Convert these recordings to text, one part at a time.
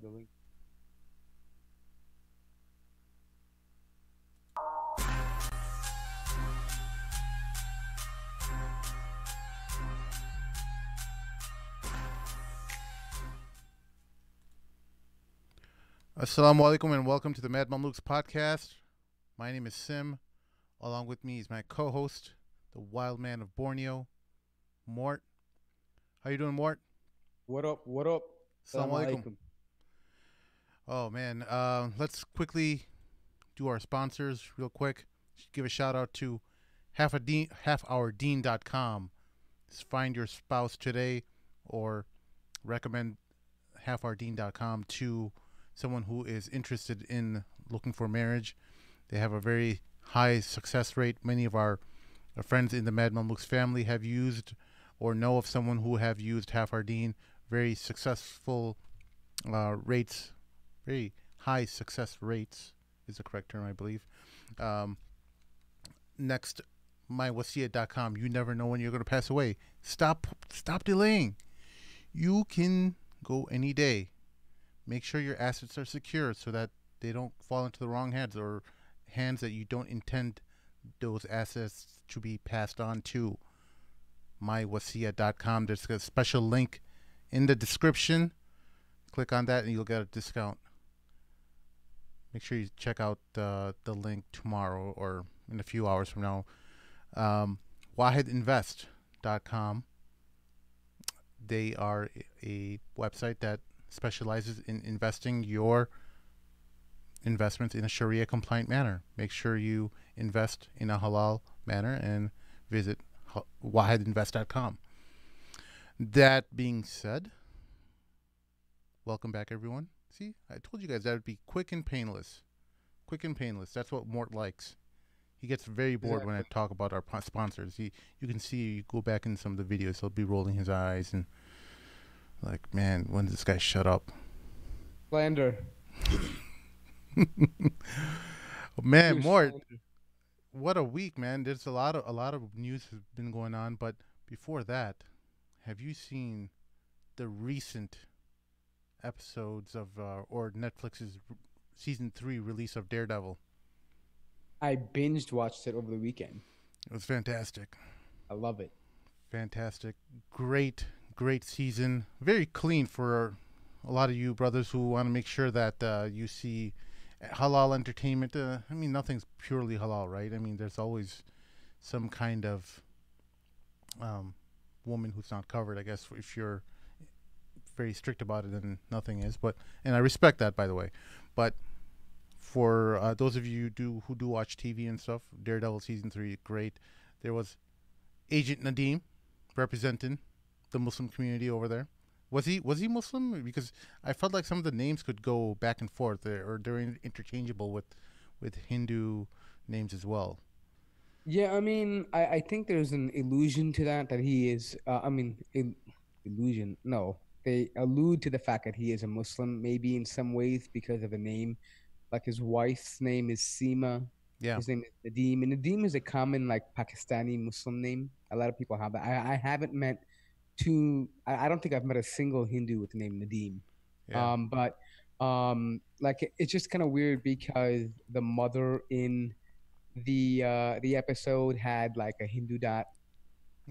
the link. Assalamu alaikum and welcome to the Mad Mamluks podcast. My name is Sim. Along with me is my co-host, the wild man of Borneo, Mort. How you doing, Mort? What up? What up? Assalamu Assalamu alaikum. alaikum. Oh man, let's quickly do our sponsors real quick. Give a shout out to halfourdean.com. Find your spouse today, or recommend halfourdean.com to someone who is interested in looking for marriage. They have a very high success rate. Many of our friends in the Mad Mamluks family have used or know of someone who have used Half Our Deen. Very successful rates, very high success rates is the correct term, I believe. Next, mywasiya.com. You never know when you're going to pass away. Stop delaying. You can go any day. Make sure your assets are secure so that they don't fall into the wrong hands or hands that you don't intend those assets to be passed on to. mywasiya.com. There's a special link in the description. Click on that and you'll get a discount. Make sure you check out the link tomorrow or in a few hours from now. wahidinvest.com. They are a website that specializes in investing your investments in a Sharia compliant manner. Make sure you invest in a halal manner and visit wahidinvest.com. That being said, welcome back, everyone. See, I told you guys that would be quick and painless. Quick and painless. That's what Mort likes. He gets very bored when I talk about our sponsors. You can see, you go back in some of the videos, he'll be rolling his eyes and like, man, when does this guy shut up? Slander. Man, Pure Mort, slander. what a week, man. There's a lot of news has been going on, but before that, have you seen the recent episodes of or Netflix's season 3 release of Daredevil? I binged watched it over the weekend. It was fantastic. I love it. Fantastic. Great season. Very clean for a lot of you brothers who want to make sure that you see halal entertainment. I mean, nothing's purely halal, right? I mean, there's always some kind of woman who's not covered. I guess if you're very strict about it, then nothing is. And I respect that, by the way. But for those of you who do watch TV and stuff, Daredevil season 3, great. There was Agent Nadeem representing the Muslim community over there. Was he Muslim? Because I felt like some of the names could go back and forth, or they're interchangeable with Hindu names as well. Yeah, I mean, I think there's an illusion to that he is. Illusion. No, they allude to the fact that he is a Muslim, maybe in some ways because of the name. Like his wife's name is Seema. Yeah. His name is Nadeem, and Nadeem is a common like Pakistani Muslim name. A lot of people have that. I haven't met I don't think I've met a single Hindu with the name Nadeem. Yeah. Like it's just kind of weird because the mother in the episode had like a Hindu dot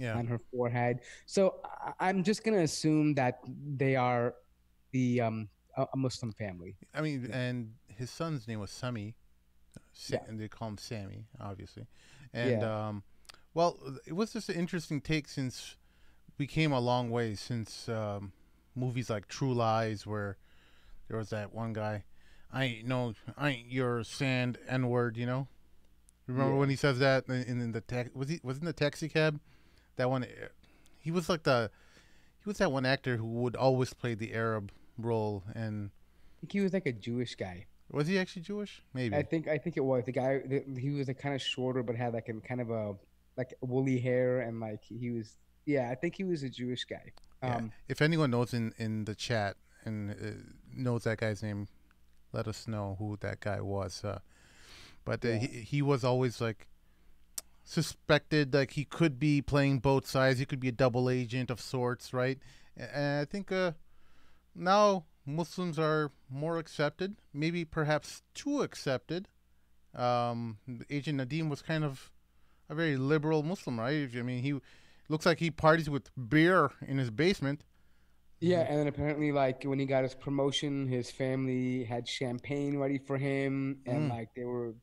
on her forehead. So I'm just gonna assume that they are the a Muslim family. I mean, and his son's name was Sami, and they call him Sammy, obviously. And well, it was just an interesting take since we came a long way since movies like True Lies, where there was that one guy, I ain't your sand N-word, you know. Remember when he says that in the was in the taxi cab? That one, he was that one actor who would always play the Arab role, and I think he was like a Jewish guy. Was he actually Jewish? Maybe. I think it was the guy. He was kind of shorter, but had like a kind of a like woolly hair, and like he was. Yeah, I think he was a Jewish guy. If anyone knows in the chat and knows that guy's name, let us know who that guy was. But he was always like suspected, like he could be playing both sides. He could be a double agent of sorts, right? And I think now Muslims are more accepted, maybe perhaps too accepted. Agent Nadeem was kind of a very liberal Muslim, right? I mean, he looks like he parties with beer in his basement. Yeah, and then apparently, like when he got his promotion, his family had champagne ready for him, and Mm, like they were,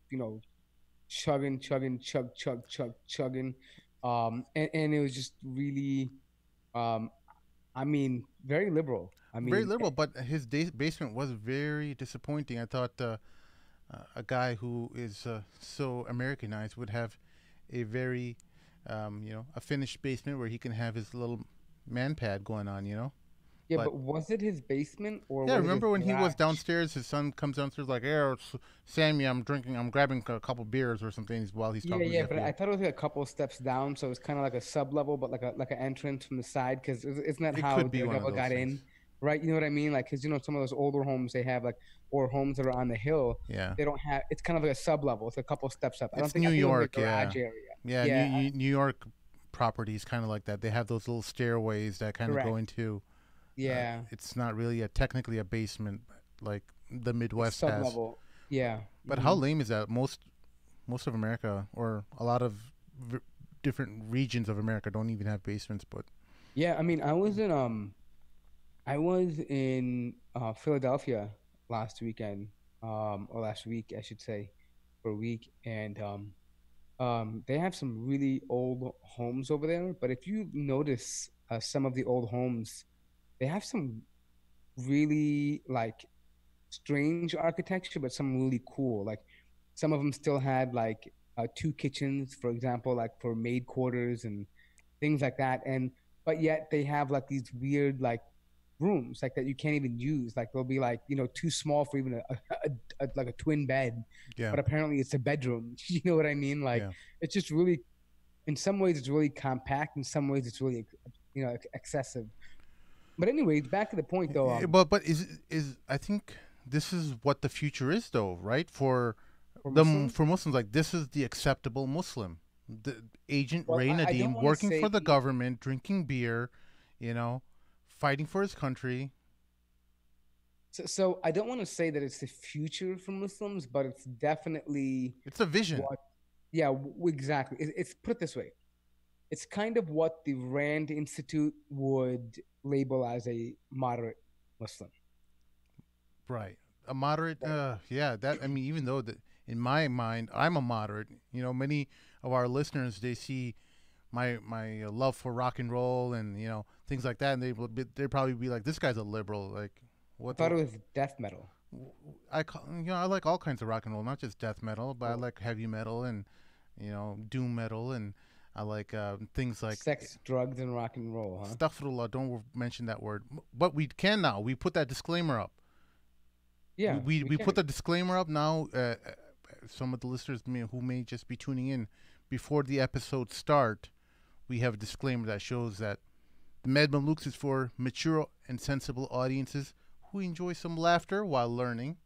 chugging, chugging, chugging, and it was just really, um, I mean, very liberal. I very mean, liberal, but his basement was very disappointing. I thought a guy who is so Americanized would have a very, a finished basement where he can have his little man pad going on, yeah, But but was it his basement or yeah, was it his remember when he was garage? downstairs? His son comes downstairs like, "Hey, Sammy, I'm grabbing a couple beers or something while he's Yeah, talking to yeah, the but I FBI." thought it was like a couple steps down, so it's kind of like a sub level, but like an entrance from the side. Because isn't that It how could be one of Daredevil those got things. in, right? You know what I mean? Like, because some of those older homes they have like, or homes that are on the hill, Yeah, they don't have. It's kind of like a sub level. It's a couple steps up. I don't it's think. New I think it was like York. a Yeah, garage area. yeah, Yeah, New York properties kind of like that. They have those little stairways that kind of go correct. into. Yeah, It's not really technically a basement like the it's Midwest sub has. level. Yeah. But how lame is that? Most of America or a lot of v- different regions of America don't even have basements. But Yeah, I mean, I was in Philadelphia last weekend, or last week, I should say, for a week, and they have some really old homes over there. But if you notice some of the old homes, they have some really like strange architecture, but some really cool. Like some of them still had like two kitchens, for example, like for maid quarters and things like that. And but yet they have like these weird like rooms like that you can't even use. Like they'll be like too small for even like a twin bed, yeah, but apparently it's a bedroom. You know what I mean? Like yeah. it's just really, in some ways it's really compact, in some ways it's really excessive. But anyways, back to the point though. But is I think this is what the future is though, right? For Muslims, For Muslims, like this is the acceptable Muslim. The Agent well, Ray I don't Nadeem want to working say. for the government, drinking beer, you know, fighting for his country. So I don't want to say that it's the future for Muslims, but it's definitely It's a vision. what. Yeah, exactly. It's put it this way. It's kind of what the Rand Institute would label as a moderate Muslim. Right. A moderate, Right. yeah. That I mean, even though that in my mind I'm a moderate, many of our listeners they see my love for rock and roll and things like that, and they probably be like, this guy's a liberal. Like, I what? thought it was death metal. I like all kinds of rock and roll, not just death metal, but I Oh, like heavy metal and doom metal, and I like things like sex, drugs, and rock and roll, huh? astaghfirullah. Don't mention that word, but we can now. We put that disclaimer up. Yeah, we We put can. the disclaimer up now. Some of the listeners who may just be tuning in before the episode start, we have a disclaimer that shows that the Med Mamluks is for mature and sensible audiences who enjoy some laughter while learning.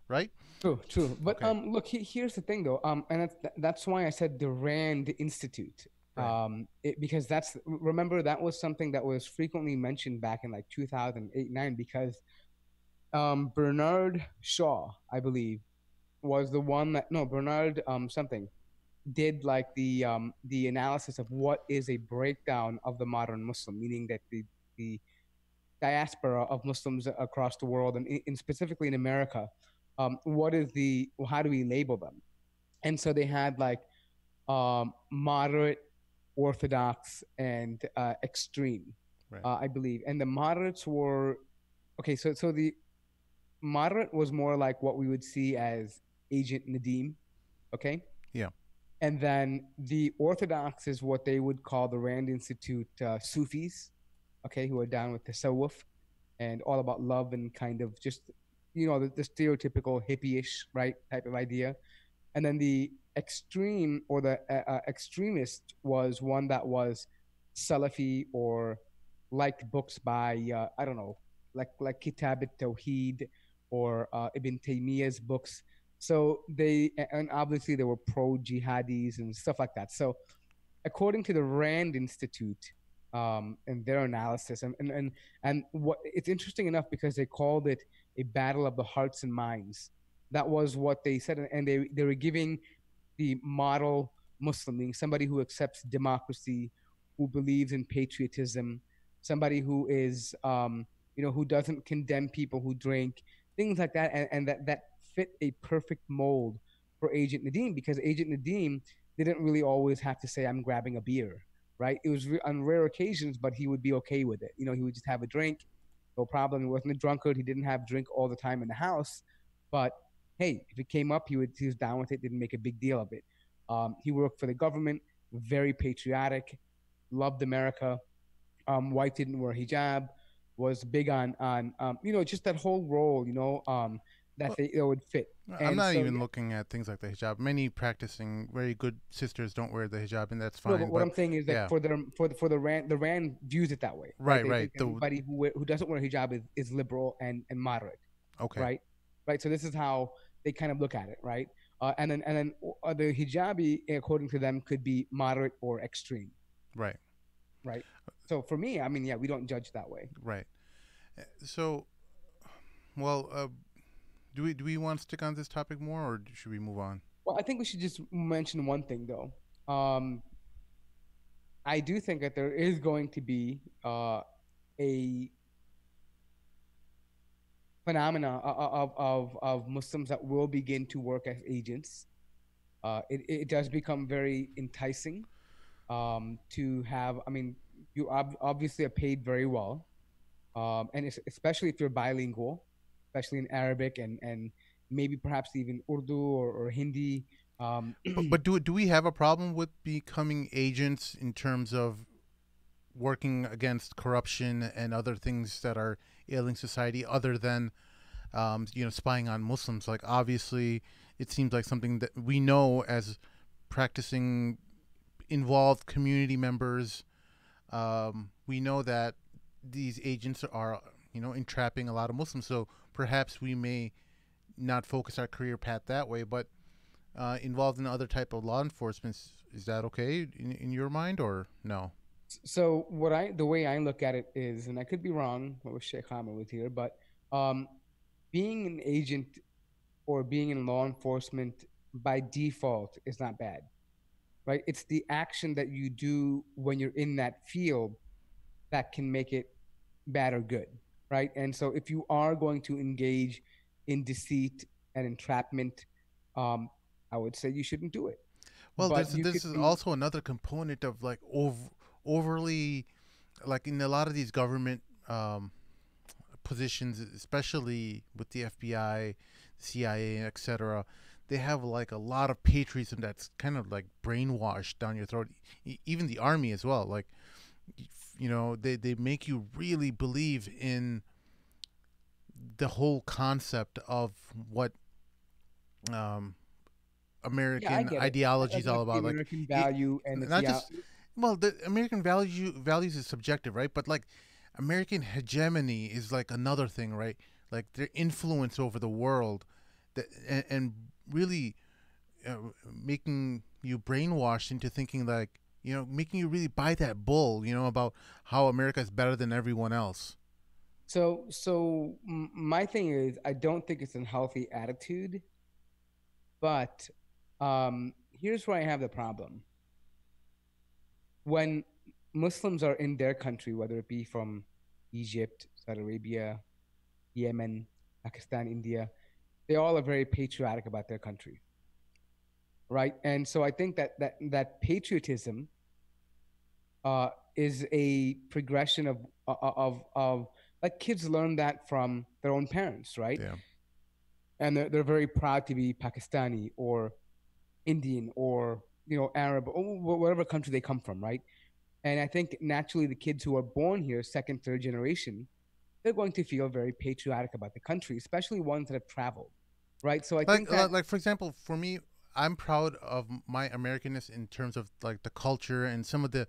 Right? True, true. But Okay. look, here's the thing though. And that's why I said the Rand Institute. Right. Because remember that was something that was frequently mentioned back in like 2008, 9, because Bernard Shaw, I believe, was the one that no Bernard something did like the analysis of what is a breakdown of the modern Muslim, meaning that the diaspora of Muslims across the world and specifically in America, what is how do we label them? And so they had like moderate, orthodox, and extreme, Right. I believe. And the moderates were okay. So the moderate was more like what we would see as Agent Nadeem, okay? Yeah. And then the Orthodox is what they would call the Rand Institute Sufis, okay, who are down with tasawwuf and all about love and kind of just, the stereotypical hippie-ish, right, type of idea. And then the extreme or the extremist was one that was Salafi or liked books by, I don't know, like Kitab al-Tawheed or Ibn Taymiyyah's books. So and obviously they were pro jihadis and stuff like that. So according to the Rand Institute, and their analysis. And what it's interesting enough because they called it a battle of the hearts and minds. That was what they said, and they were giving the model Muslim, meaning somebody who accepts democracy, who believes in patriotism, somebody who is, who doesn't condemn people who drink, things like that, and that fit a perfect mold for Agent Nadeem because Agent Nadeem didn't really always have to say, "I'm grabbing a beer." Right? It was on rare occasions, but he would be okay with it. He would just have a drink, no problem. He wasn't a drunkard. He didn't have drink all the time in the house, but hey, if it came up, he was down with it. Didn't make a big deal of it. He worked for the government, very patriotic, loved America. White didn't wear hijab, was big on just that whole role, that Well, they would fit. I'm And not so even yeah, looking at things like the hijab. Many practicing very good sisters don't wear the hijab, and that's no, but fine. what But I'm saying is that yeah, for the Rand views it that way, right? right, They right. think anybody who doesn't wear hijab is liberal and moderate, Okay, right? Right. So this is how they kind of look at it, right? And then the hijabi, according to them, could be moderate or extreme, right, right? So for me, I mean, yeah, we don't judge that way. right. So, well, do we want to stick on this topic more, or should we move on? Well, I think we should just mention one thing though. I do think that there is going to be a phenomena of Muslims that will begin to work as agents. It does become very enticing to have. I mean, you obviously are paid very well, and especially if you're bilingual, especially in Arabic and maybe perhaps even Urdu or Hindi. But do we have a problem with becoming agents in terms of working against corruption and other things that are ailing society, other than spying on Muslims? Like, obviously, it seems like something that we know as practicing involved community members. We know that these agents are, entrapping a lot of Muslims. So perhaps we may not focus our career path that way, but involved in other type of law enforcement. Is that okay in your mind, or no? So the way I look at it is, and I could be wrong. I wish Sheikh Hamid was here, but um, being an agent or being in law enforcement by default is not bad, right? It's the action that you do when you're in that field that can make it bad or good, right? And so if you are going to engage in deceit and entrapment, um, I would say you shouldn't do it. Well, But you this could is be, also another component of like overly, like in a lot of these government positions, especially with the FBI, CIA, etc. They have like a lot of patriotism that's kind of like brainwashed down your throat. Even the army as well. Like, they make you really believe in the whole concept of what um, yeah, I American get it. ideology is all Like the about. Like, American it, value and the not just, theology. well, the American values is subjective, right? But like American hegemony is like another thing, right? Like their influence over the world, and really making you brainwashed into thinking like, making you really buy that bull, about how America is better than everyone else. So my thing is, I don't think it's a healthy attitude, but here's where I have the problem. When Muslims are in their country, whether it be from Egypt, Saudi Arabia, Yemen, Pakistan, India, they all are very patriotic about their country, right? And so I think that patriotism is a progression of like kids learn that from their own parents, right? Yeah. And they're very proud to be Pakistani or Indian or Arab or whatever country they come from, right? And I think naturally the kids who are born here, second, third generation, they're going to feel very patriotic about the country, especially ones that have traveled, right? So I like think that like for example, for me, I'm proud of my Americanness in terms of like the culture and some of the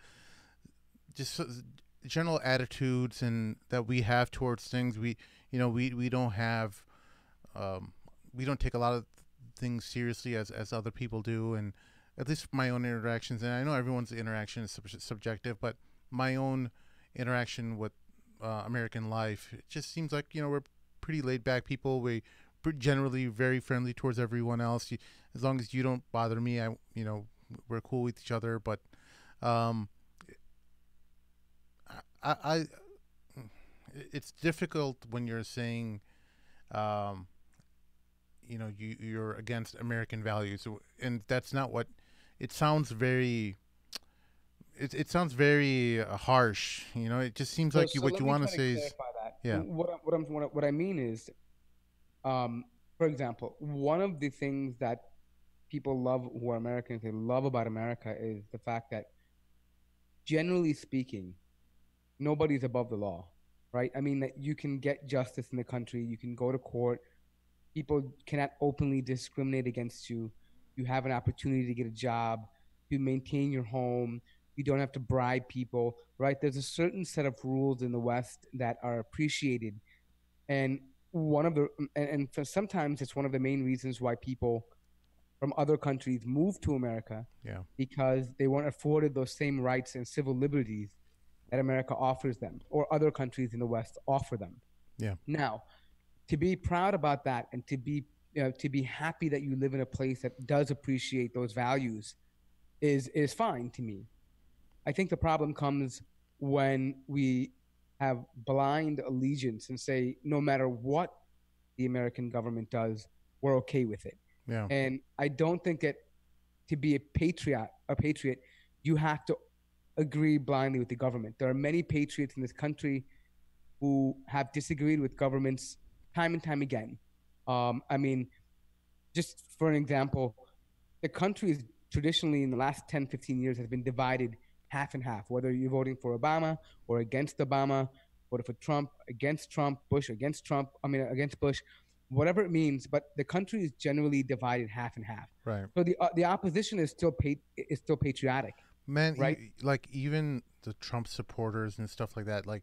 just general attitudes and that we have towards things. We don't have, um, we don't take a lot of things seriously as other people do, and at least my own interactions, and I know everyone's interaction is subjective, but my own interaction with American life, it just seems like we're pretty laid back people. We generally very friendly towards everyone else. As long as you don't bother me, we're cool with each other. But um, I it's difficult when you're saying um, you're against American values, and that's not what it sounds very. It sounds very harsh. It just seems So like so what let you me want to try to say is, clarify that. yeah, What I mean is, for example, one of the things that people love who are Americans, they love about America is the fact that, generally speaking, nobody's above the law, right? I mean, that you can get justice in the country, you can go to court, people cannot openly discriminate against you. You have an opportunity to get a job, to maintain your home. You don't have to bribe people, right? There's a certain set of rules in the West that are appreciated, and one of the and for sometimes it's one of the main reasons why people from other countries move to America, yeah, because they weren't afforded those same rights and civil liberties that America offers them or other countries in the West offer them. yeah, Now, to be proud about that and to be happy that you live in a place that does appreciate those values is fine to me. I think the problem comes when we have blind allegiance and say no matter what the American government does, we're okay with it. yeah, And I don't think that to be a patriot, you have to agree blindly with the government. There are many patriots in this country who have disagreed with governments time and time again. I mean, just for an example, the country is traditionally in the last 10, 15 years has been divided half and half, whether you're voting for Obama or against Obama, voted for Trump, against Trump, Bush, against Trump, I mean, against Bush, whatever it means. But the country is generally divided half and half. right. So the opposition is still patriotic, Man, right? like even the Trump supporters and stuff like that, like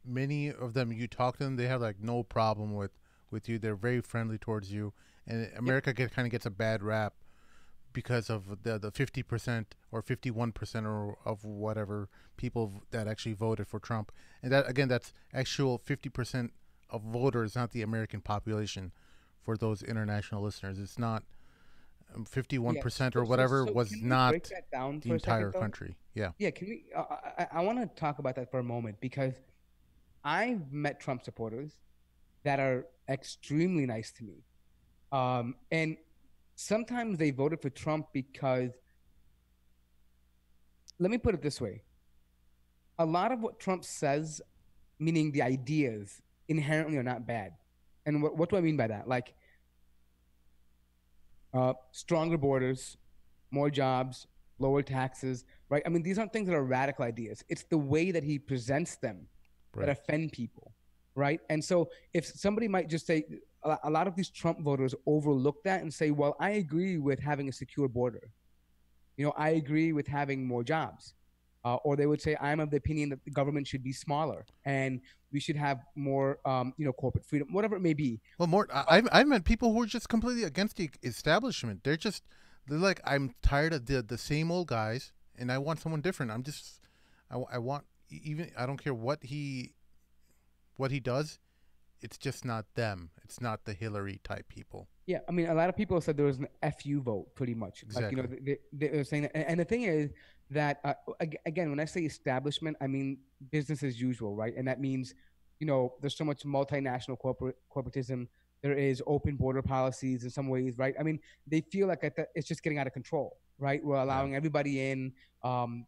many of them, you talk to them, they have like no problem with you. They're very friendly towards you, and Yep. America kind of gets a bad rap because of the 50% or 51% or of whatever people that actually voted for Trump, and that again, that's actual 50% of voters, not the American population. For those international listeners, it's not Yeah. 51% or So, so, whatever so was can we break not that down the for a second, entire though? country. Yeah, Yeah. Can we? I want to talk about that for a moment because I've met Trump supporters that are extremely nice to me. And sometimes they voted for Trump because, let me put it this way, a lot of what Trump says, meaning the ideas, inherently are not bad. And what do I mean by that? Like stronger borders, more jobs, lower taxes, right? I mean, these aren't things that are radical ideas. It's the way that he presents them that right. offend people, right? And so if somebody might just say, a lot of these Trump voters overlook that and say, well, I agree with having a secure border. I agree with having more jobs. Or they would say, I'm of the opinion that the government should be smaller and we should have more, corporate freedom, whatever it may be. Well, Mort, But I've met people who are just completely against the establishment. They're like, I'm tired of the same old guys, and I want someone different. I want, even, I don't care what he does. It's just not them. It's not the Hillary type people. yeah, I mean, a lot of people said there was an FU vote, pretty much. Like, Exactly. they're saying that. And the thing is that, again, when I say establishment, I mean business as usual, right? And that means, there's so much multinational corporatism. There is open border policies in some ways, right? I mean, they feel like it's just getting out of control, right? We're Yeah. allowing everybody in.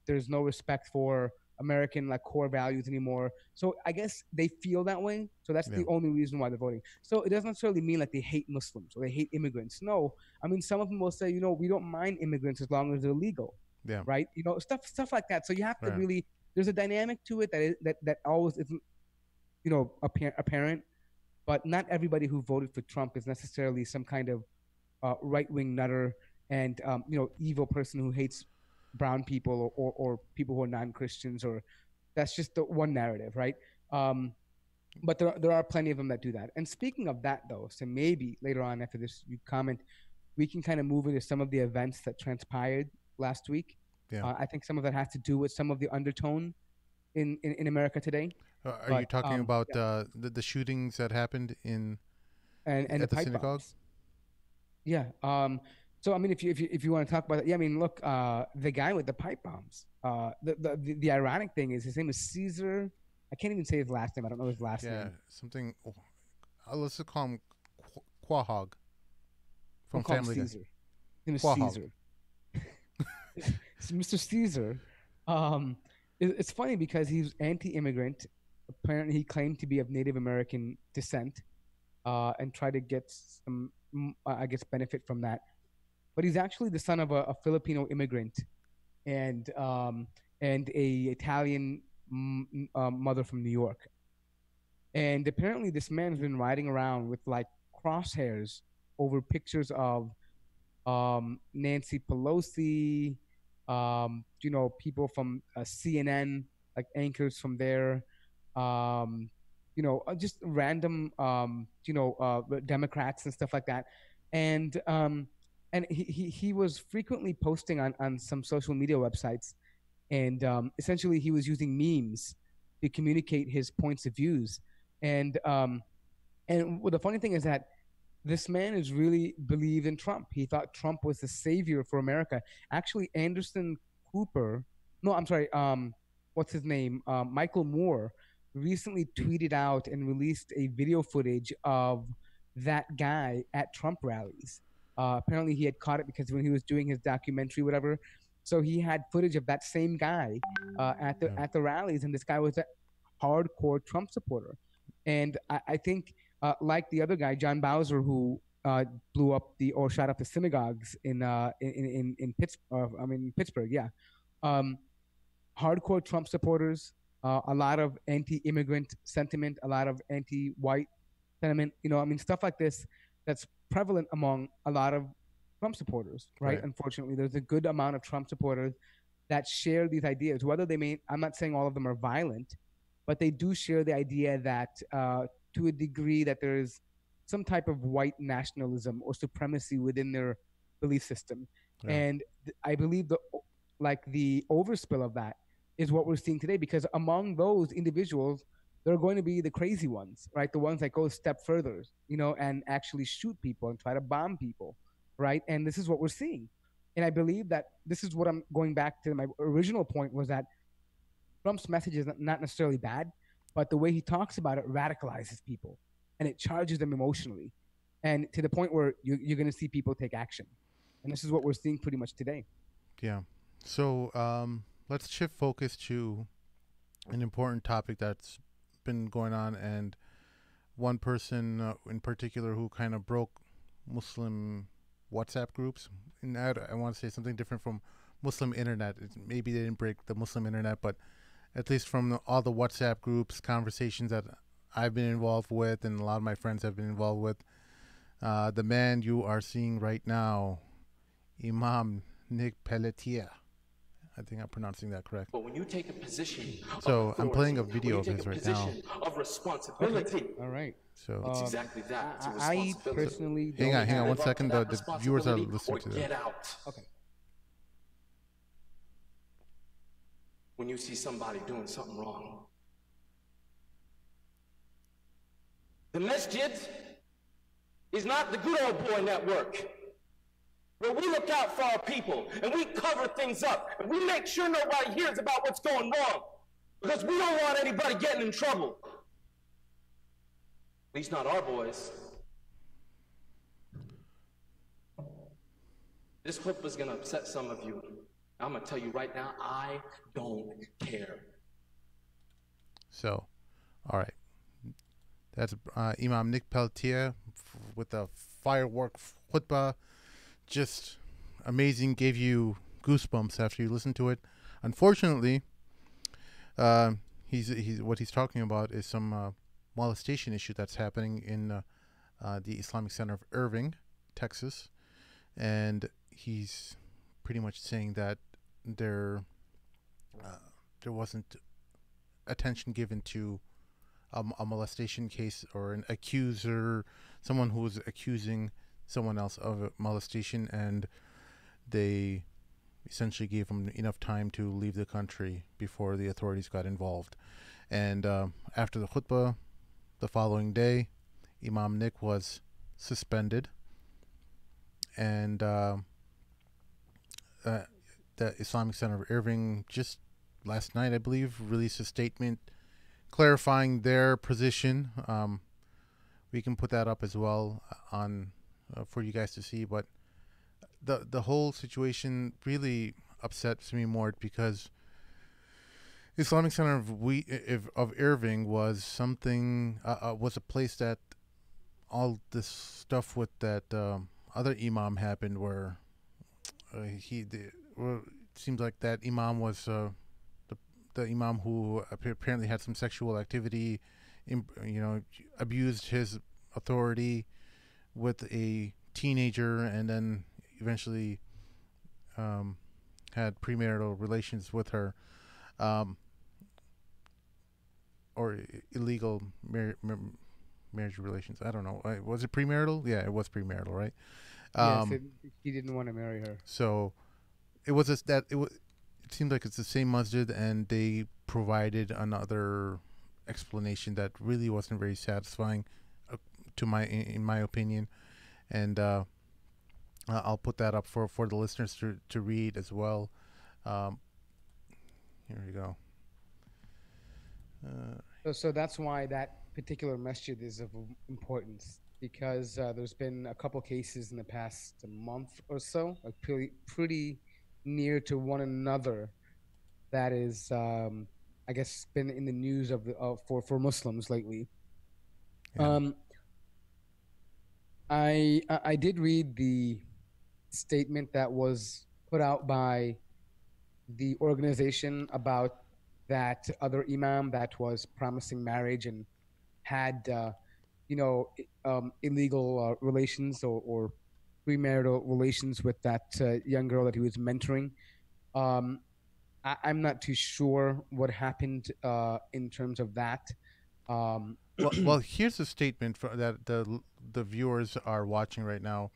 There's no respect for American like core values anymore. So I guess they feel that way. So that's Yeah. the only reason why they're voting. So it doesn't necessarily mean like they hate Muslims or they hate immigrants. No, I mean some of them will say, we don't mind immigrants as long as they're legal, Yeah. right? Stuff like that. So you have to Right. really. There's a dynamic to it that always isn't apparent. But not everybody who voted for Trump is necessarily some kind of right wing nutter and evil person who hates brown people or people who are non Christians, or that's just the one narrative, right? But there are plenty of them that do that. And speaking of that, though, so maybe later on after this you comment, we can kind of move into some of the events that transpired last week. Yeah. I think some of that has to do with some of the undertone. in America today. Are you But talking about yeah, the shootings that happened in and the at the pipe synagogue? bombs. Yeah. So I mean, if you want to talk about it, yeah. I mean, look, the guy with the pipe bombs. The ironic thing is his name is Caesar. I can't even say his last name. I don't know his last Yeah, name. something. Let's just call him Quahog We'll from call him Family Guy. Caesar. His name is Quahog. Caesar. So Mr. Caesar. Um, it's funny because he's anti-immigrant. Apparently, he claimed to be of Native American descent, and try to get some, I guess, benefit from that. But he's actually the son of a Filipino immigrant and a Italian mother from New York. And apparently, this man's been riding around with like crosshairs over pictures of Nancy Pelosi, people from CNN, like anchors from there, just random, Democrats and stuff like that. And he was frequently posting on some social media websites, and essentially he was using memes to communicate his points of views. And well, the funny thing is that this man is really believed in Trump. He thought Trump was the savior for America. Actually, Anderson Cooper, no, I'm sorry, what's his name? Michael Moore recently tweeted out and released a video footage of that guy at Trump rallies. Apparently, he had caught it because when he was doing his documentary, whatever. So he had footage of that same guy Yeah. at the rallies, and this guy was a hardcore Trump supporter. And I think like the other guy, John Bowser, who blew up the or shot up the synagogues in Pittsburgh. I mean Pittsburgh, yeah. Um, Hardcore Trump supporters, a lot of anti-immigrant sentiment, a lot of anti-white sentiment. I mean stuff like this that's prevalent among a lot of Trump supporters, right? Right. Unfortunately, there's a good amount of Trump supporters that share these ideas. Whether they may, I'm not saying all of them are violent, but they do share the idea that to a degree that there is some type of white nationalism or supremacy within their belief system. Yeah. And I believe the overspill of that is what we're seeing today, because among those individuals, there are going to be the crazy ones, right? The ones that go a step further, and actually shoot people and try to bomb people, right? And this is what we're seeing. And I believe that this is what I'm going back to. My original point was that Trump's message is not necessarily bad, but the way he talks about it radicalizes people and it charges them emotionally, and to the point where you're going to see people take action. And this is what we're seeing pretty much today. Yeah. So let's shift focus to an important topic that's been going on, and one person in particular who kind of broke Muslim WhatsApp groups. And I want to say something different from Muslim internet. Maybe they didn't break the Muslim internet, but at least from all the WhatsApp groups, conversations that I've been involved with, and a lot of my friends have been involved with, the man you are seeing right now, Imam Nick Pelletier. I think I'm pronouncing that correct. But when you take a position So of I'm playing a authority, when video you of take his a right now. position of responsibility, Okay. All right. So it's exactly that. It's a I responsibility. personally hang don't on, hang on have. one Live up to second. that The viewers are responsibility listening or to get this. out. Okay. When you see somebody doing something wrong, the masjid is not the good old boy network, where we look out for our people and we cover things up and we make sure nobody hears about what's going wrong, because we don't want anybody getting in trouble. At least not our boys. This clip is gonna upset some of you. I'm gonna tell you right now, I don't care. So, all right. That's Imam Nick Pelletier with a firework khutbah. Just amazing. Gave you goosebumps after you listened to it. Unfortunately, he's what he's talking about is some molestation issue that's happening in the Islamic Center of Irving, Texas, and he's pretty much saying that there wasn't attention given to a molestation case or an accuser, someone who was accusing someone else of molestation, and they essentially gave him enough time to leave the country before the authorities got involved. And after the khutbah, the following day, Imam Nick was suspended, and the Islamic Center of Irving just last night, I believe, released a statement clarifying their position. We can put that up as well on for you guys to see. But the whole situation really upsets me more because Islamic Center of Irving was something was a place that all this stuff with that other imam happened where it seems like that imam was the imam who apparently had some sexual activity, abused his authority with a teenager, and then eventually had premarital relations with her, or illegal marriage relations. I don't know. Was it premarital? Yeah, it was premarital, right? Yes, he didn't want to marry her. So it was it seemed like it's the same masjid, and they provided another explanation that really wasn't very satisfying in my opinion. And I'll put that up for the listeners to read as well. Here we go. So that's why that particular masjid is of importance, because there's been a couple cases in the past month or so, like pretty near to one another, that is, I guess, been in the news for Muslims lately. Yeah. I did read the statement that was put out by the organization about that other imam that was promising marriage and had illegal relations or premarital relations with that young girl that he was mentoring. I'm not too sure what happened in terms of that. Well, here's a statement that the viewers are watching right now,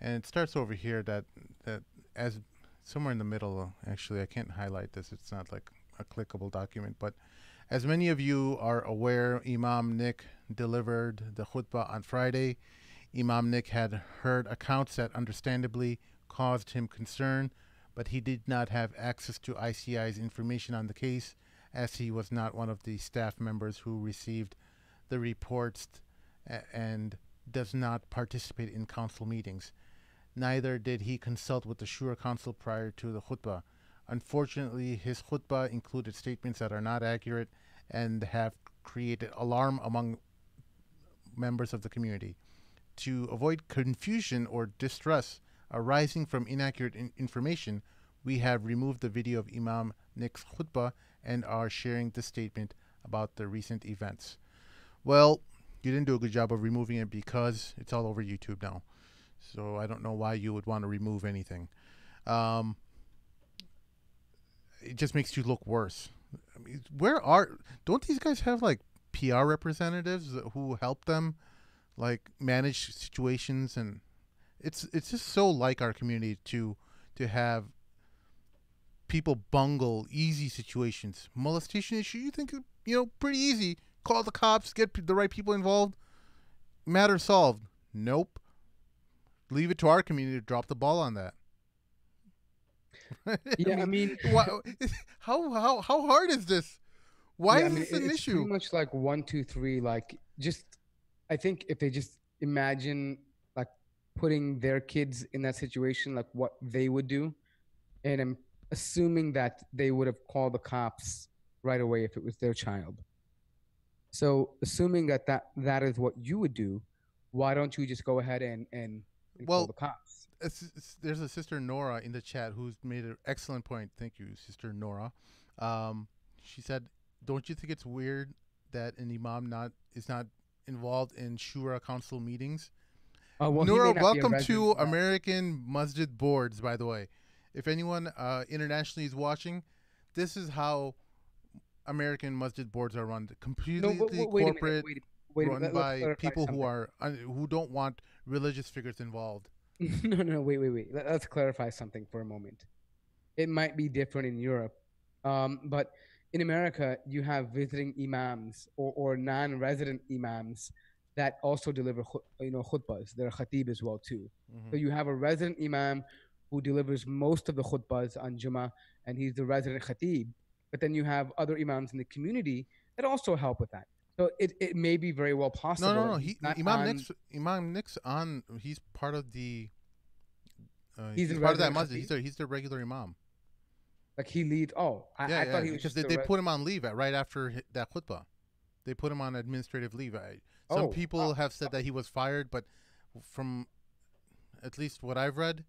and it starts over here that as somewhere in the middle. Actually, I can't highlight this; it's not like a clickable document. But as many of you are aware, Imam Nick delivered the khutbah on Friday. Imam Nick had heard accounts that understandably caused him concern, but he did not have access to ICI's information on the case, as he was not one of the staff members who received the reports and does not participate in council meetings. Neither did he consult with the Shura Council prior to the khutbah. Unfortunately, his khutbah included statements that are not accurate and have created alarm among members of the community. To avoid confusion or distress arising from inaccurate information, we have removed the video of Imam Nick's khutbah and are sharing the statement about the recent events. Well, you didn't do a good job of removing it because it's all over YouTube now. So I don't know why you would want to remove anything. It just makes you look worse. I mean, don't these guys have like PR representatives who help them like manage situations? And it's just so like our community to have people bungle easy situations. Molestation issue, you think, pretty easy. Call the cops, get the right people involved, matter solved. Nope. Leave it to our community to drop the ball on that. Yeah, I mean, how hard is this? Why is this an it's issue? pretty much like 1, 2, 3. Like, I think if they just imagine like putting their kids in that situation, like what they would do, and I'm assuming that they would have called the cops right away if it was their child. So, assuming that is what you would do, why don't you just go ahead and call the cops? There's a sister Nora in the chat who's made an excellent point. Thank you, Sister Nora. She said, "Don't you think it's weird that an imam is not involved in Shura Council meetings?" Well, Nora, welcome to American Masjid Boards, by the way. If anyone internationally is watching, this is how American Masjid Boards are run. Completely corporate, run by people who don't want religious figures involved. No, wait. Let's clarify something for a moment. It might be different in Europe, but in America, you have visiting imams or non-resident imams that also deliver, khutbas. They're khatib as well too. Hmm. So you have a resident imam who delivers most of the khutbas on Jummah, and he's the resident khatib. But then you have other imams in the community that also help with that. So it may be very well No, possible no, that no. he's He not Imam on. Nick's Imam Nick's on. He's part of the. He's He's the part of that resident masjid. khatib. He's the regular imam. Like he leads. Oh, Yeah, I thought yeah. he was Because just the they rest. put him on leave right after that khutbah. They put him on administrative leave. Some Oh, people have said that he was fired, but from at least what I've read,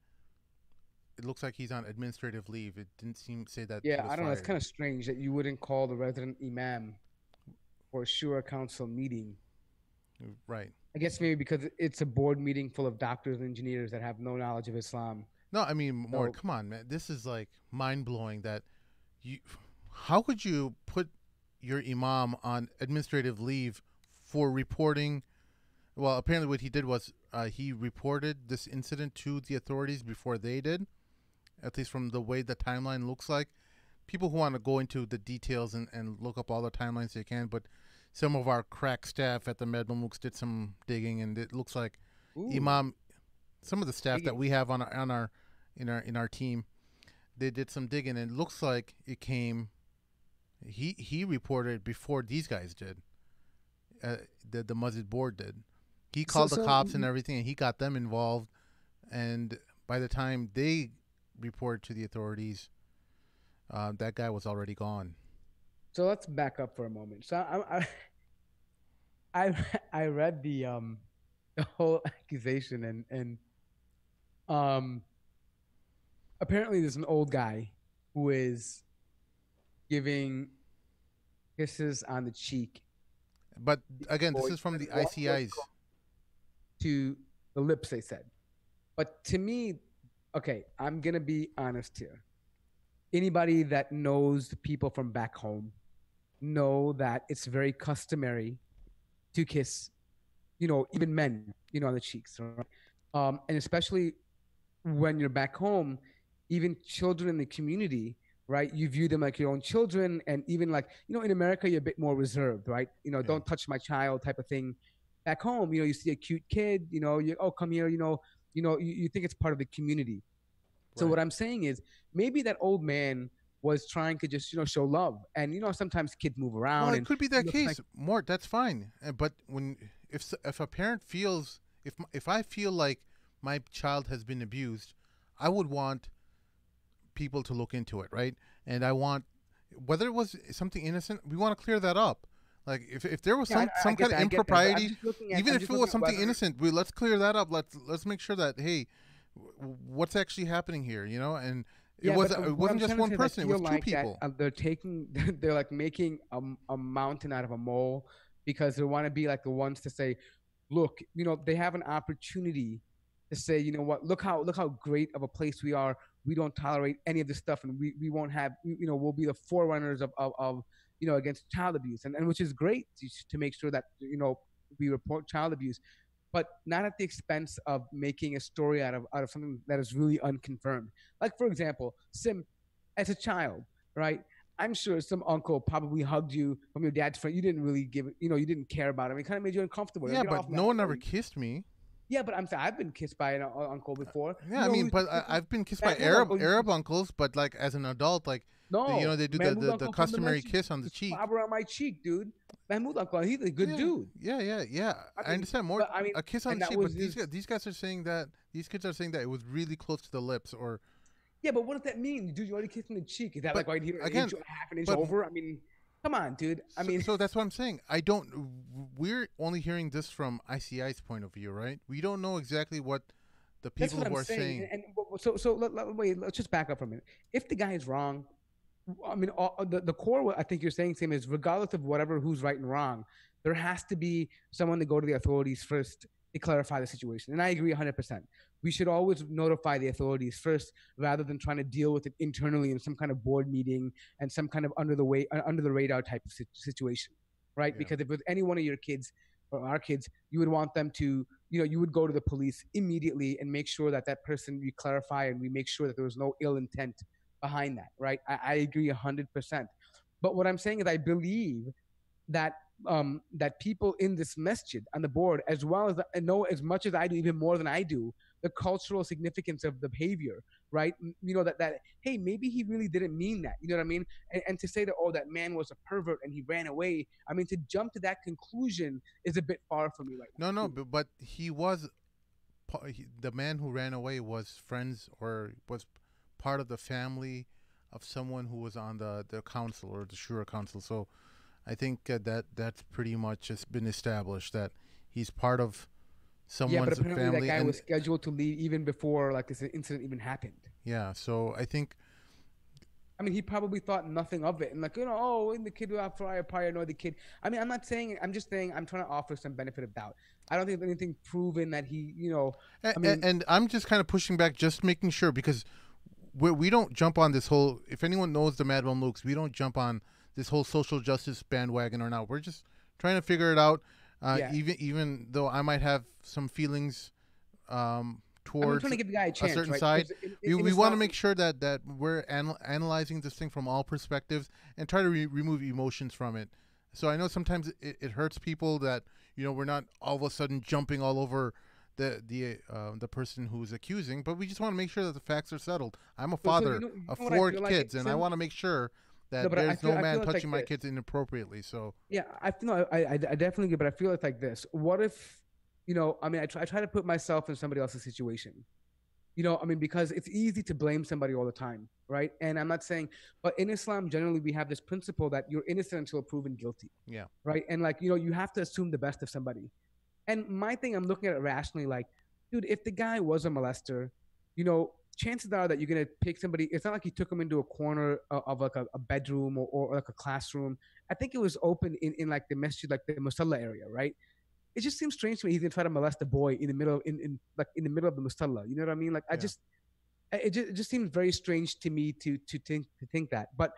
it looks like he's on administrative leave. It didn't seem say that he yeah, was I don't know. It's fired. kind of strange that you wouldn't call the resident imam for a shura council meeting. Right. I guess maybe because it's a board meeting full of doctors and engineers that have no knowledge of Islam. No, I mean, Mort, So come on, man. This is like mind blowing that you. How could you put your imam on administrative leave for reporting? Well, apparently, what he did was he reported this incident to the authorities before they did. At least from the way the timeline looks like. People who want to go into the details and look up all the timelines they can, but some of our crack staff at the Med Mamluks did some digging, and it looks like ooh, Imam, some of the staff that digging. we have on our in our team, they did some digging, and it looks like it came. He reported before these guys did. The Masjid board did. He So called the so cops and everything, and he got them involved. And by the time they reported to the authorities, that guy was already gone. so let's back up for a moment. So I read the whole accusation and um apparently there's an old guy who is giving kisses on the cheek But again, this boy is from the what was ICIs. to the lips, they said. But to me, okay, I'm gonna be honest here. Anybody that knows the people from back home know that it's very customary to kiss, even men, on the cheeks, right? And especially when you're back home, even children in the community, right? You view them like your own children, and even like, in America, you're a bit more reserved, right? Yeah, Don't touch my child type of thing. Back home, you see a cute kid, oh, come here, you think it's part of the community. So right. what I'm saying is maybe that old man was trying to just, show love. And, sometimes kids move Well, around it and, could be that sometimes, case. Mort, that's fine. But when if a parent feels if I feel like my child has been abused, I would want people to look into it, right? And I want whether it was something innocent, we want to clear that up. Like if there was yeah, some get kind of that. I get that. But impropriety, even I'm if just it was looking at something whether, innocent, let's clear that up. Let's make sure that hey, what's actually happening here, and yeah, but it what I'm wasn't just trying to one say is I person; it feel was two like that people. they're taking, they're like making a mountain out of a mole because they want to be like the ones to say, look, they have an opportunity to say, what, look how great of a place we are. We don't tolerate any of this stuff, and we won't have, we'll be the forerunners of against child abuse, and which is great to make sure that we report child abuse, but not at the expense of making a story out of something that is really unconfirmed. Like for example, Sim, as a child, right? I'm sure some uncle probably hugged you from your dad's friend. You didn't really give it, you didn't care about him. It kind of made you uncomfortable. Like, Yeah, get but off me. I no don't one know ever you. kissed me. Yeah, but I'm saying I've been kissed by an uncle before. Yeah, I mean, Who's but kissing I've been kissed by Mahmoud uncle? Arab uncles, but like as an adult, like No, they do Mahmoud the uncle from the customary masjid kiss on the used to cheek. slobber on my cheek, dude. Mahmoud uncle, he's a good Yeah, dude. yeah. I I mean, understand more but I mean, a kiss on and the that cheek, was but his. these guys are saying that these kids are saying that it was really close to the lips, or Yeah, but what does that mean, dude? You already kissed in the cheek. Is that but like right here, an again, inch, half an inch but over? I mean, come on, dude. I mean, so that's what I'm saying. I don't. We're only hearing this from ICI's point of view, right? We don't know exactly what the that's people what who I'm are saying. saying. So wait, let's just back up for a minute. If the guy is wrong, I mean, the core, what I think you're saying, Sam, is regardless of whatever who's right and wrong, there has to be someone to go to the authorities first to clarify the situation. And I agree 100%. We should always notify the authorities first rather than trying to deal with it internally in some kind of board meeting and some kind of under the radar type of situation, right? Yeah. Because if it was any one of your kids or our kids, you would want them to, you would go to the police immediately and make sure that that person, we clarify and we make sure that there was no ill intent behind that, right? I agree 100%. But what I'm saying is, I believe that that people in this masjid on the board, as well as know as much as I do, even more than I do, the cultural significance of the behavior, right? You know that hey, maybe he really didn't mean that. You know what I mean? And to say that, oh, that man was a pervert and he ran away. I mean, to jump to that conclusion is a bit far for me right now. No, no, but he was the man who ran away was friends or was part of the family of someone who was on the council or the Shura council. So I think that's pretty much just been established that he's part of Yeah, but someone's apparently that family. guy And was scheduled to leave even before like this incident even happened. yeah, so I think I mean, he probably thought nothing of it, and like, oh, and the kid will probably annoy the kid. I mean, I'm not saying. I'm just saying. I'm trying to offer some benefit of doubt. I don't think there's anything proven that he, I mean, and I'm just kind of pushing back, just making sure, because we don't jump on this whole. If anyone knows the Mad Mamluks, we don't jump on this whole social justice bandwagon or not. We're just trying to figure it out. Yeah. Even though I might have some feelings I'm towards trying to give the guy a chance, certain right? side, we In want to Islam, make sure that we're analyzing this thing from all perspectives and try to remove emotions from it. So I know sometimes it hurts people that we're not all of a sudden jumping all over the person who's accusing, but we just want to make sure that the facts are settled. I'm a so father of what I four feel like, kids, and I want to make sure no, that but there's no I man feel it's touching like my this. kids inappropriately. So Yeah, I definitely get, but I feel like this. What if, I mean, I try to put myself in somebody else's situation. I mean, because it's easy to blame somebody all the time, right? And I'm not saying, but in Islam, generally, we have this principle that you're innocent until proven guilty, yeah, right? And like, you have to assume the best of somebody. And my thing, I'm looking at it rationally, like, dude, if the guy was a molester, chances are that you're gonna pick somebody. It's not like he took him into a corner of like a bedroom or like a classroom. I think it was open in like the masjid, like the musalla area, right? It just seems strange to me he's gonna try to molest a boy in the middle in the middle of the musalla. You know what I mean? Like yeah. it just seems very strange to me to think that. But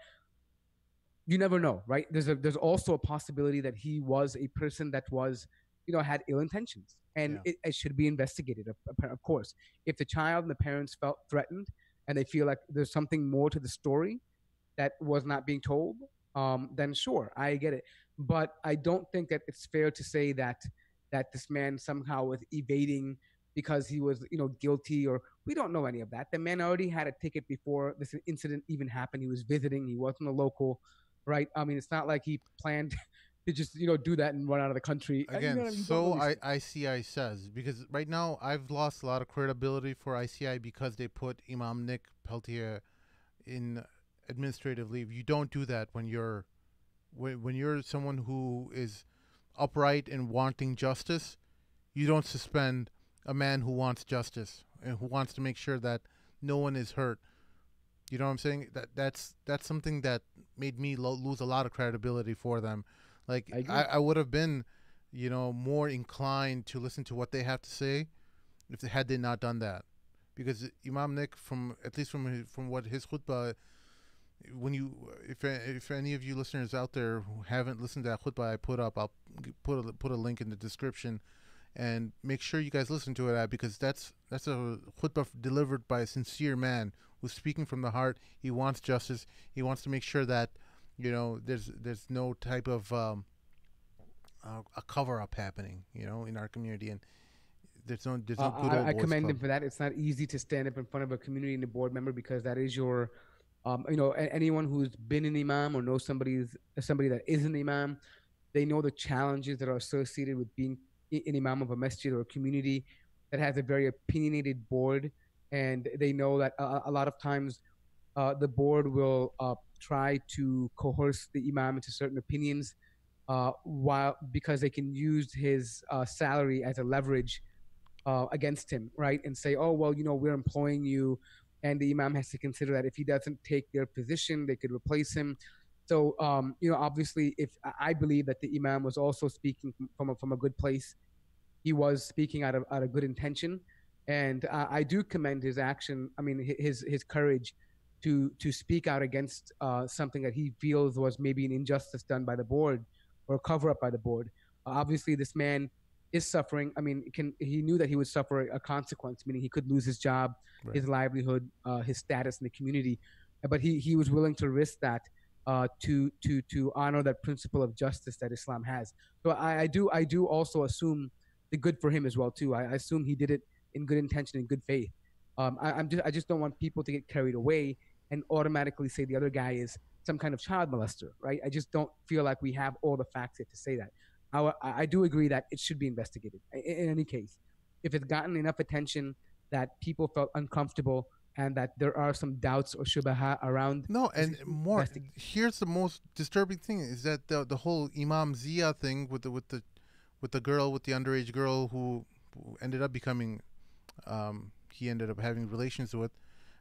you never know, right? There's also a possibility that he was a person that was, had ill intentions, and Yeah. it should be investigated, of course. If the child and the parents felt threatened and they feel like there's something more to the story that was not being told, then sure, I get it. But I don't think that it's fair to say that this man somehow was evading because he was, guilty, or we don't know any of that. The man already had a ticket before this incident even happened. He was visiting. He wasn't a local, right? I mean, it's not like he planned to just, do that and run out of the country. You know Again, what I mean? You don't know so these things. ICI says, because right now I've lost a lot of credibility for ICI because they put Imam Nick Peltier in administrative leave. You don't do that when you're someone who is upright and wanting justice. You don't suspend a man who wants justice and who wants to make sure that no one is hurt. You know what I'm saying? That's something that made me lose a lot of credibility for them. Like I agree. I would have been, more inclined to listen to what they have to say if they not done that, because Imam Nick, from at least from what his khutbah, when if any of you listeners out there who haven't listened to that khutbah I put up, I'll put a link in the description, and make sure you guys listen to it, because that's a khutbah delivered by a sincere man who's speaking from the heart. He wants justice. He wants to make sure that there's no type of a cover up happening, in our community, and there's no good old I boys commend club. him for that. It's not easy to stand up in front of a community and a board member, because that is your, anyone who's been an imam or knows somebody that is an imam, they know the challenges that are associated with being an imam of a masjid or a community that has a very opinionated board, and they know that a lot of times the board will try to coerce the imam into certain opinions, while because they can use his salary as a leverage against him, right? And say, oh, well, we're employing you. And the imam has to consider that if he doesn't take their position, they could replace him. So, obviously, if I believe that the imam was also speaking from a good place, he was speaking out of good intention. And I do commend his action. I mean, his courage to speak out against something that he feels was maybe an injustice done by the board or a cover up by the board. Obviously, this man is suffering. I mean, he knew that he would suffer a consequence, meaning he could lose his job, Right. his livelihood, his status in the community. but he was willing to risk that to honor that principle of justice that Islam has. So I do also assume the good for him as well too. I assume he did it in good intention and good faith. I just don't want people to get carried away and automatically say the other guy is some kind of child molester, right? I just don't feel like we have all the facts yet to say that. I do agree that it should be investigated in any case. If it's gotten enough attention that people felt uncomfortable and that there are some doubts or shubaha around. No, and more. Here's the most disturbing thing: is that the whole Imam Zia thing with the girl, with the underage girl who ended up becoming, he ended up having relations with.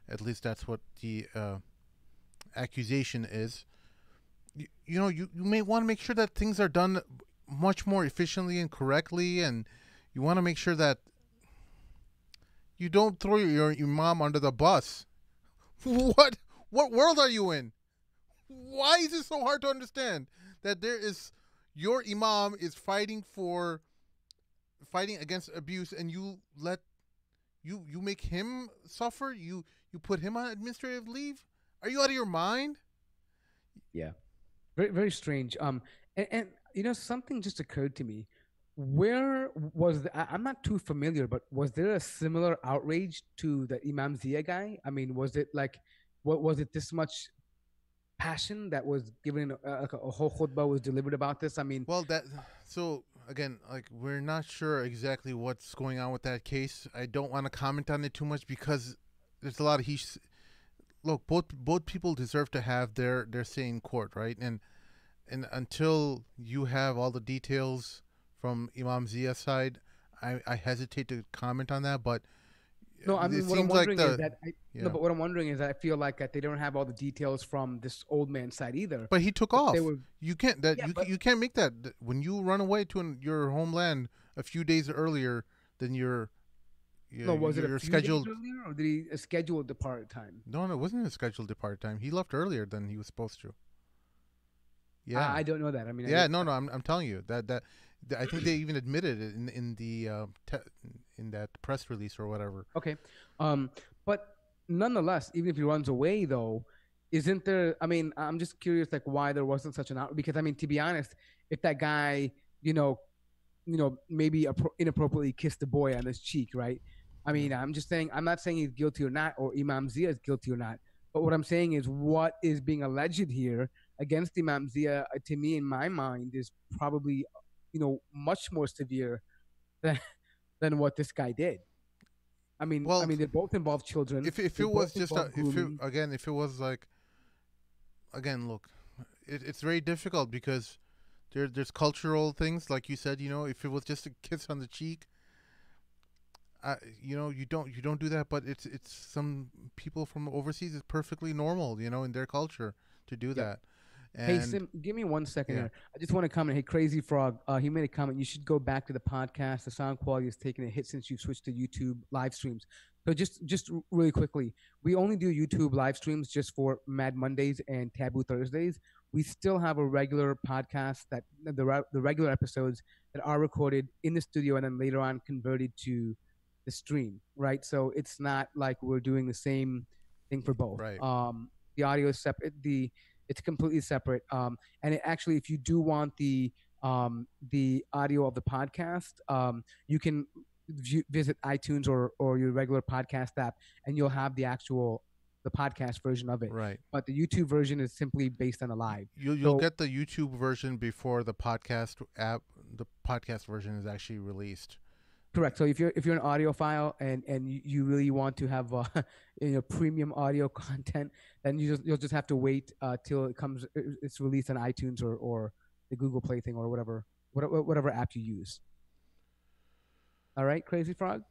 At least that's what the accusation is. You may want to make sure that things are done much more efficiently and correctly, and you want to make sure that you don't throw your imam under the bus. What world are you in? Why is it so hard to understand that your imam is fighting against abuse, and you make him suffer? You put him on administrative leave? Are you out of your mind? Yeah, very very strange. And something just occurred to me. Where was I'm not too familiar, but was there a similar outrage to the Imam Zia guy? I mean, was it like, what was it this much passion that was given, like a whole khutbah was delivered about this? I mean, well, so again, like, we're not sure exactly what's going on with that case. I don't want to comment on it too much because there's a lot of look, both people deserve to have their say in court, right? And until you have all the details from Imam Zia's side, I hesitate to comment on that. But no, I mean, what I'm wondering is that no, but what I'm wondering is that I feel like that they don't have all the details from this old man's side either. But he took off. You can't you can't make that when you run away to your homeland a few days earlier than your. No, was it a few days earlier, or did he schedule a depart time? No, it wasn't a scheduled depart time. He left earlier than he was supposed to. Yeah, I don't know that. I mean, I'm telling you that I think they even admitted it in that press release or whatever. Okay, but nonetheless, even if he runs away, though, isn't there? I mean, I'm just curious, like, why there wasn't such an out. Because I mean, to be honest, if that guy, maybe inappropriately kissed the boy on his cheek, right? I mean, I'm just saying, I'm not saying he's guilty or not, or Imam Zia is guilty or not. But what I'm saying is, what is being alleged here against Imam Zia, to me, in my mind, is probably, much more severe than what this guy did. I mean, they both involve children. If it was just if it was like, again, look, it's very difficult because there's cultural things, like you said. If it was just a kiss on the cheek, you don't do that. But it's some people from overseas, it's perfectly normal, in their culture to do that. And hey, Sim, give me 1 second here. I just want to comment. Hey, Crazy Frog, he made a comment. You should go back to the podcast. The sound quality has taken a hit since you switched to YouTube live streams. So just really quickly, we only do YouTube live streams just for Mad Mondays and Taboo Thursdays. We still have a regular podcast, that the regular episodes that are recorded in the studio and then later on converted to the stream, right? So it's not like we're doing the same thing for both. Right. The audio is separate. It's completely separate. And actually, if you do want the audio of the podcast, you can visit iTunes or your regular podcast app, and you'll have the podcast version of it. Right. But the YouTube version is simply based on the live. You'll get the YouTube version before the podcast app. The podcast version is actually released. Correct. So if you're an audiophile and you really want to have premium audio content, then you'll just have to wait till it's released on iTunes or the Google Play thing or whatever app you use. All right, Crazy Frog.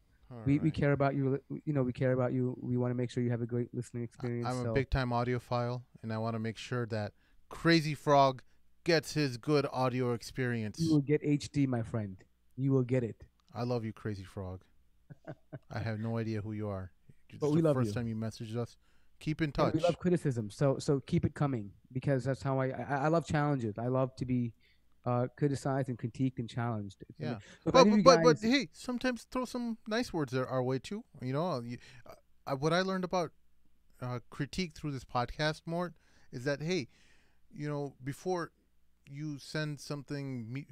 We care about you. We care about you. We want to make sure you have a great listening experience. I'm a big time audiophile, and I want to make sure that Crazy Frog gets his good audio experience. You will get HD, my friend. You will get it. I love you, Crazy Frog. I have no idea who you are. But we love you. First time you messaged us. Keep in touch. We love criticism, so keep it coming, because that's how I love challenges. I love to be criticized and critiqued and challenged. Yeah, but hey, sometimes throw some nice words our way too. What I learned about critique through this podcast, Mort, is that hey, before you send something,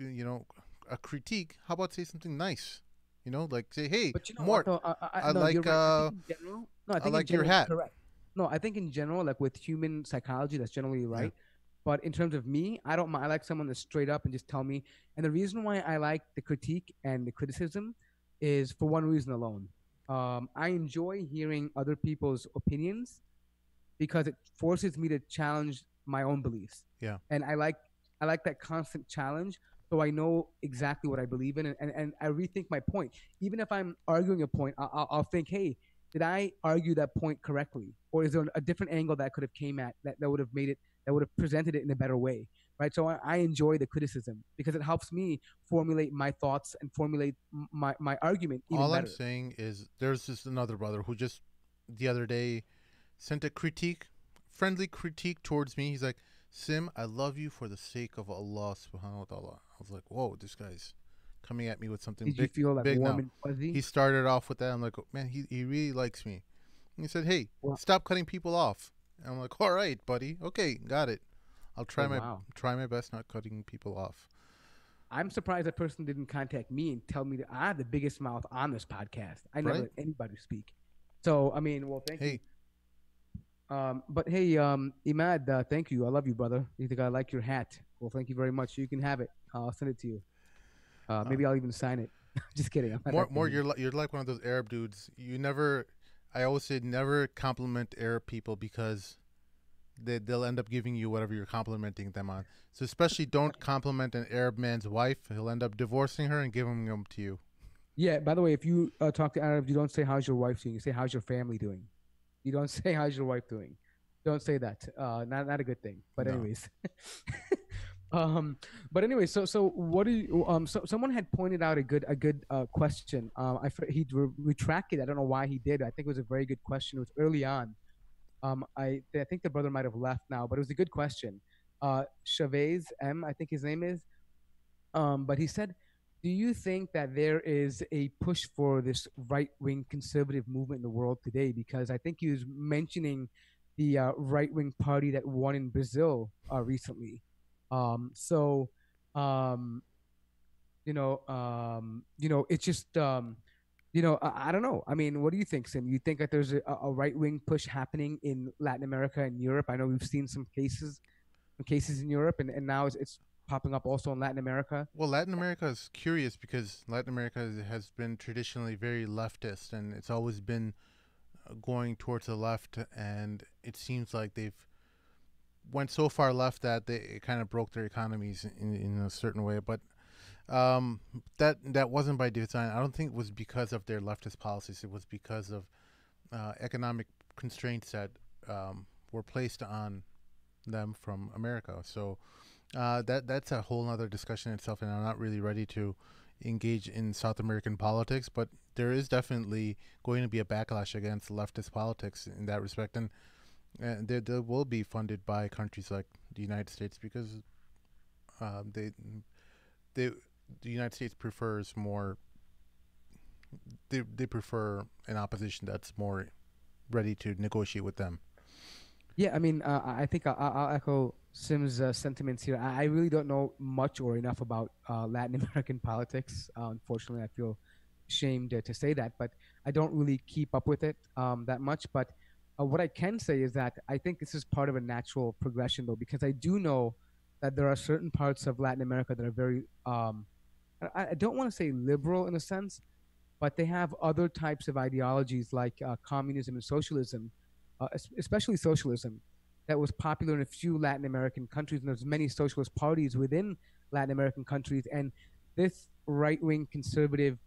a critique, how about say something nice? Like say, hey, But you know what Mort, though? I No, you're like right. I think in general, no, I I think in like your general you're hat. correct. No, I think in general, like with human psychology, that's generally Yeah. right. But in terms of me, I don't mind. I like someone that's straight up and just tell me. And the reason why I like the critique and the criticism is for one reason alone. I enjoy hearing other people's opinions because it forces me to challenge my own beliefs. Yeah. And I like that constant challenge so I know exactly what I believe in and I rethink my point. Even if I'm arguing a point, I'll think, hey, did I argue that point correctly? Or is there a different angle that could have came at that would have made it that would have presented it in a better way? Right. So I enjoy the criticism because it helps me formulate my thoughts and formulate my argument even All I'm better. saying is there's just another brother who just the other day sent a friendly critique towards me. He's like, Sim, I love you for the sake of Allah subhanahu wa ta'ala. I was like, whoa, this guy's coming at me with something Did you big feel like big warm now. and fuzzy? He started off with that. I'm like, oh, man, he really likes me. And he said, hey, Well, stop cutting people off. And I'm like, all right, buddy. Okay, got it. I'll oh try my wow. try my best not cutting people off. I'm surprised that person didn't contact me and tell me that I have the biggest mouth on this podcast. I never Right? let anybody speak. So, I mean, well, thank you. Hey, But hey, Imad, thank you. I love you, brother. You think I like your hat? Well, thank you very much. You can have it. I'll send it to you. uh, Maybe I'll even sign it. Just kidding. I'm not more that more crazy. you're like one of those Arab dudes. You never I always say never compliment Arab people because they'll end up giving you whatever you're complimenting them on. So especially don't compliment an Arab man's wife. He'll end up divorcing her and giving them to you. Yeah. By the way, if you talk to Arabs, you don't say how's your wife doing. You say how's your family doing. You don't say how's your wife doing. Don't say that. Not a good thing. But No. anyways, um, but anyway, so what do you? So someone had pointed out a good question. He retracted. I don't know why he did. I think it was a very good question. It was early on. I think the brother might have left now, but it was a good question. Chavez M, I think his name is. But he said, "Do you think that there is a push for this right-wing conservative movement in the world today?" Because I think he was mentioning the right-wing party that won in Brazil recently. So, um, it's just, I don't know. I mean, what do you think, Sim? You think that there's a right-wing push happening in Latin America and Europe? I know we've seen some cases in Europe, and now it's popping up also in Latin America. Well, Latin America is curious because Latin America has been traditionally very leftist, and it's always been going towards the left. And it seems like they've went so far left that they it kind of broke their economies in a certain way. But that wasn't by design. I don't think it was because of their leftist policies. It was because of economic constraints that were placed on them from America. So that's a whole other discussion itself, and I'm not really ready to engage in South American politics. But there is definitely going to be a backlash against leftist politics in that respect, and they will be funded by countries like the United States because they they the United States prefers more. They prefer an opposition that's more ready to negotiate with them. Yeah, I mean, I think I'll echo Sim's sentiments here. I really don't know much or enough about Latin American politics. Unfortunately, I feel ashamed to say that, but I don't really keep up with it that much. But what I can say is that I think this is part of a natural progression, though, because I do know that there are certain parts of Latin America that are very, I don't want to say liberal in a sense, but they have other types of ideologies like communism and socialism, especially socialism, that was popular in a few Latin American countries, and there's many socialist parties within Latin American countries, and this right-wing conservative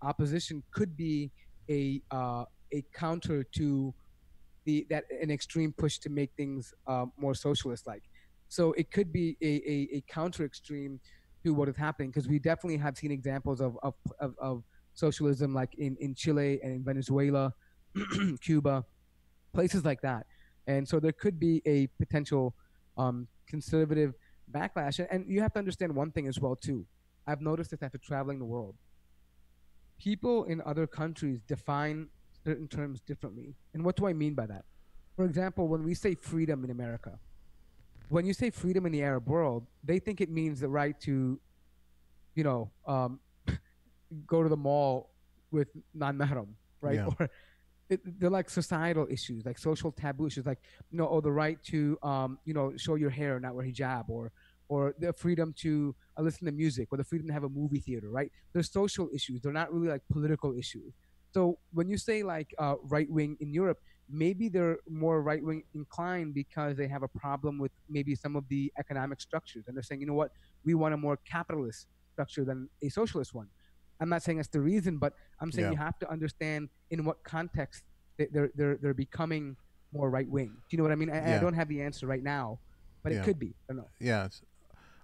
opposition could be a counter to the that an extreme push to make things more socialist-like. So it could be a counter extreme to what is happening because we definitely have seen examples of socialism like in Chile and in Venezuela, Cuba, places like that. And so there could be a potential conservative backlash. And you have to understand one thing as well too. I've noticed this after traveling the world. People in other countries define certain terms differently. And what do I mean by that? For example, when we say freedom in America, when you say freedom in the Arab world, they think it means the right to, you know, go to the mall with non-mahram, right? Yeah. Or they're like societal issues, like social taboo issues, like oh, the right to show your hair, not wear hijab, or the freedom to listen to music, or the freedom to have a movie theater, right? They're social issues. They're not really like political issues. So when you say like right wing in Europe, maybe they're more right wing inclined because they have a problem with maybe some of the economic structures, and they're saying, you know what, we want a more capitalist structure than a socialist one. I'm not saying that's the reason, but I'm saying Yeah. you have to understand in what context they're becoming more right wing. Do you know what I mean? I Yeah. don't have the answer right now, but it Yeah. could be. I don't know. Yeah.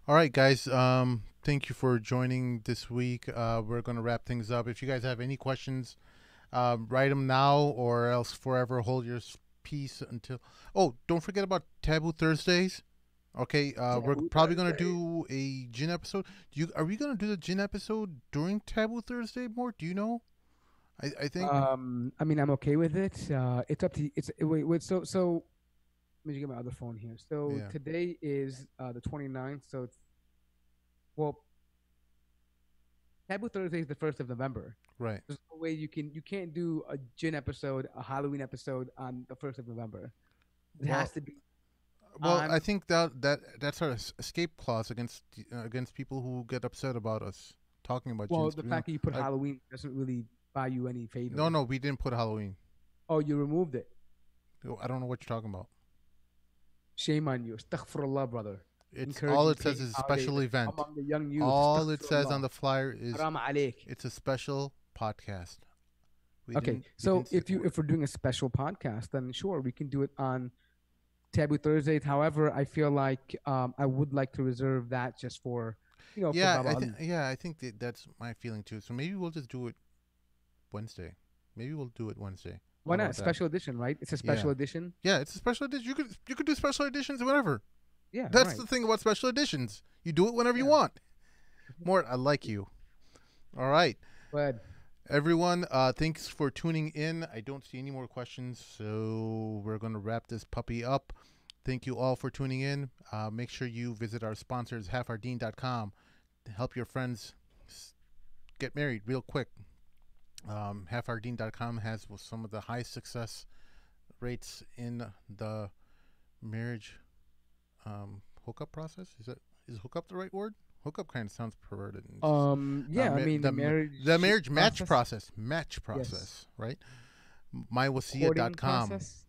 All right, guys. Thank you for joining this week. We're gonna wrap things up. If you guys have any questions, write them now, or else forever hold your peace until. Oh, don't forget about Taboo Thursdays. Okay, we're Taboo probably gonna Thursday. do a gin episode. Are we gonna do the gin episode during Taboo Thursday? More? Do you know? I think. I mean, I'm okay with it. It's up to it's wait. So let me get my other phone here. So Yeah. today is the 29th. So it's, well, Taboo Thursday is the 1st of November. Right. There's no way you can't do a gin episode, a Halloween episode on the 1st of November. It Well, has to be I on. think that's our escape clause against people who get upset about us talking about Well, gins. the You know, fact that you put I, Halloween doesn't really buy you any no, favors. no, we didn't put Halloween. Oh, you removed it. I don't know what you're talking about. Shame on you. Astaghfirullah, brother. It's all Encouraging it says pagan is holidays special event. among the young youth. All it says on Astaghfirullah. the flyer is Haram alayk. it's a special podcast. Okay, We didn't so say, if we're doing a special podcast, then sure, we can do it on Taboo Thursdays. However, I feel like I would like to reserve that just for yeah, Baba Ali. I think that's my feeling too. So maybe we'll just do it Wednesday. Maybe we'll do it Wednesday. How Why not? about that? Special edition, right? It's a Yeah. special edition. Yeah, it's a special edition. You could do special editions whenever. Yeah, That's right. the thing about special editions. You do it whenever you Yeah. want. Mort, I like you. All right. But Everyone, thanks for tuning in. I don't see any more questions, so we're going to wrap this puppy up. Thank you all for tuning in. Make sure you visit our sponsors, halfourdean.com, to help your friends get married real quick. Halfourdean.com has some of the highest success rates in the marriage hookup process. Is hookup the right word? Hookup kind of sounds perverted. yeah, I mean the marriage match process, Yes. right? Courting mywasiyah.com. process.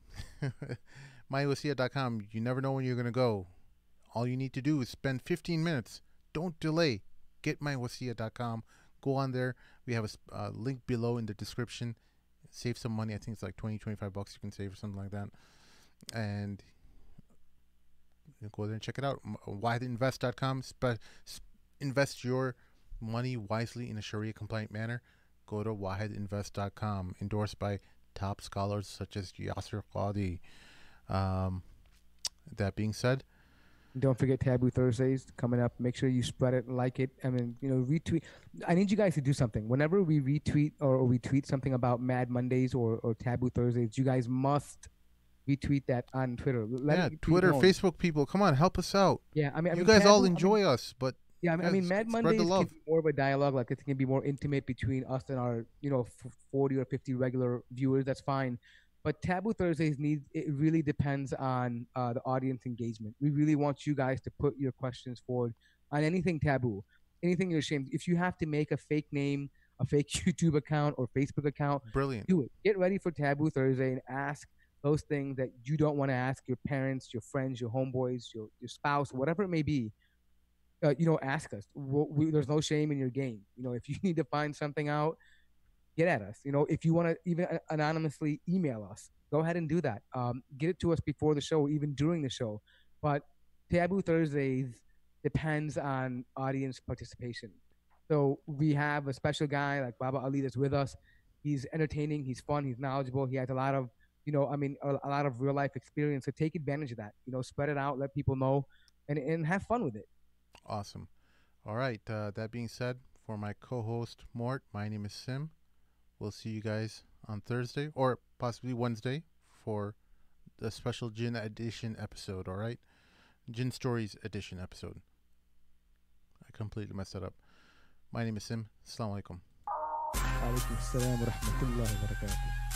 mywasiyah.com. You never know when you're going to go. All you need to do is spend 15 minutes. Don't delay. Get mywasiyah.com. Go on there. We have a link below in the description. Save some money. I think it's like $20-25 you can save or something like that. And you go there and check it out. Wahidinvest.com. Invest your money wisely in a Sharia compliant manner. Go to wahidinvest.com. Endorsed by top scholars such as Yasser Qadi. That being said, Don't forget Taboo Thursdays coming up. Make sure you spread it, like it, and then retweet. I need you guys to do something. Whenever we retweet or we tweet something about Mad Mondays or Taboo Thursdays, you guys must retweet that on Twitter. Let it be Twitter, known. Facebook people, come on, help us out. Yeah, I mean, You guys all Taboo, enjoy us, but yeah, I mean, Mad spread Mondays the can love. be more of a dialogue. Like it can be more intimate between us and our 40 or 50 regular viewers. That's fine. But Taboo Thursdays it really depends on the audience engagement. We really want you guys to put your questions forward on anything taboo, anything you're ashamed. If you have to make a fake name, a fake YouTube account or Facebook account, Brilliant. do it. Get ready for Taboo Thursday and ask those things that you don't want to ask your parents, your friends, your homeboys, your spouse, whatever it may be. Ask us. There's no shame in your game. If you need to find something out, get at us. If you want to even anonymously email us, go ahead and do that. Get it to us before the show, even during the show. But Taboo Thursdays depends on audience participation. So we have a special guy like Baba Ali that's with us. He's entertaining, he's fun, he's knowledgeable. He has a lot of, a lot of real life experience. So take advantage of that. Spread it out, let people know, and have fun with it. Awesome. All right. That being said, for my co-host Mort, my name is Sim. We'll see you guys on Thursday or possibly Wednesday for the special Jinn edition episode, all right? Jinn Stories edition episode. I completely messed that up. My name is Sim. Assalamu alaikum. Alaikum assalam wa rahmatullahi wa barakatuh.